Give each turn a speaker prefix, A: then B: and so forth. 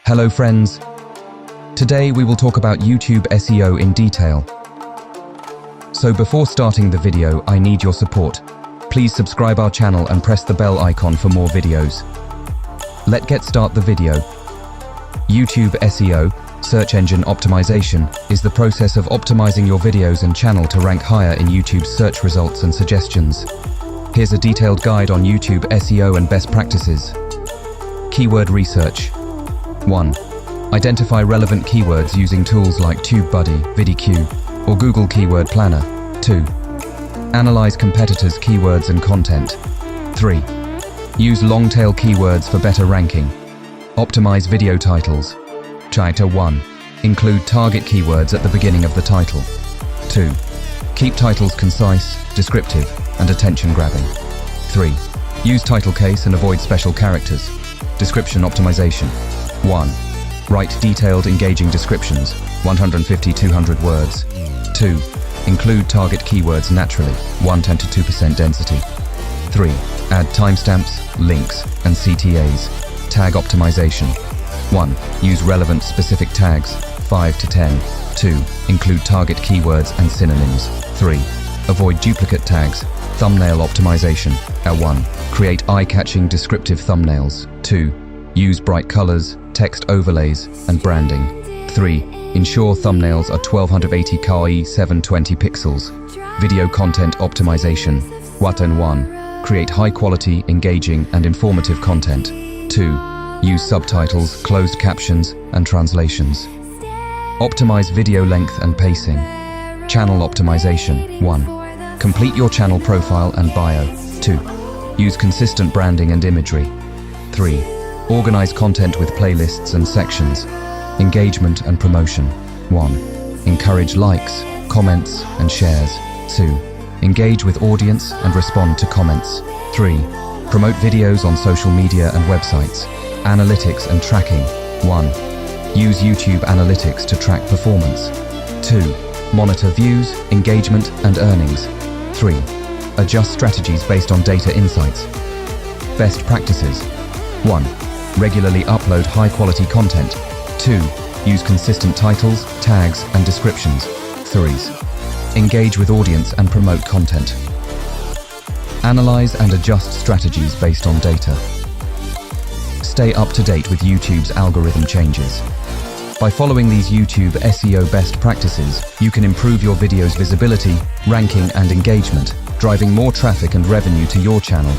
A: Hello friends. Today we will talk about YouTube SEO in detail. So before starting the video, I need your support. Please subscribe our channel and press the bell icon for more videos. Let's get start the video. YouTube SEO, search engine optimization, is the process of optimizing your videos and channel to rank higher in YouTube's search results and suggestions. Here's a detailed guide on YouTube SEO and best practices. Keyword research. 1. Identify relevant keywords using tools like TubeBuddy, VidIQ, or Google Keyword Planner. 2. Analyze competitors' keywords and content. 3. Use long-tail keywords for better ranking. Optimize video titles. Chapter 1. Include target keywords at the beginning of the title. 2. Keep titles concise, descriptive, and attention-grabbing. 3. Use title case and avoid special characters. Description optimization. 1. Write detailed, engaging descriptions, 150-200 words. 2. Include target keywords naturally, 1-2% density. 3. Add timestamps, links, and CTAs. Tag optimization. 1. Use relevant specific tags, 5 to 10. 2. Include target keywords and synonyms. 3. Avoid duplicate tags. Thumbnail optimization. 1. Create eye-catching descriptive thumbnails. 2. Use bright colors, text overlays, and branding. 3. Ensure thumbnails are 1280 x 720 pixels. Video content optimization. 1. Create high-quality, engaging, and informative content. 2. Use subtitles, closed captions, and translations. Optimize video length and pacing. Channel optimization. 1. Complete your channel profile and bio. 2. Use consistent branding and imagery. 3. Organize content with playlists and sections. Engagement and promotion. 1. Encourage likes, comments, and shares. 2. Engage with audience and respond to comments. 3. Promote videos on social media and websites. Analytics and tracking. 1. Use YouTube Analytics to track performance. 2. Monitor views, engagement, and earnings. 3. Adjust strategies based on data insights. Best practices. 1. Regularly upload high-quality content. 2. Use consistent titles, tags, and descriptions. 3. Engage with audience and promote content. Analyze and adjust strategies based on data. Stay up to date with YouTube's algorithm changes. By following these YouTube SEO best practices, you can improve your video's visibility, ranking, and engagement, driving more traffic and revenue to your channel.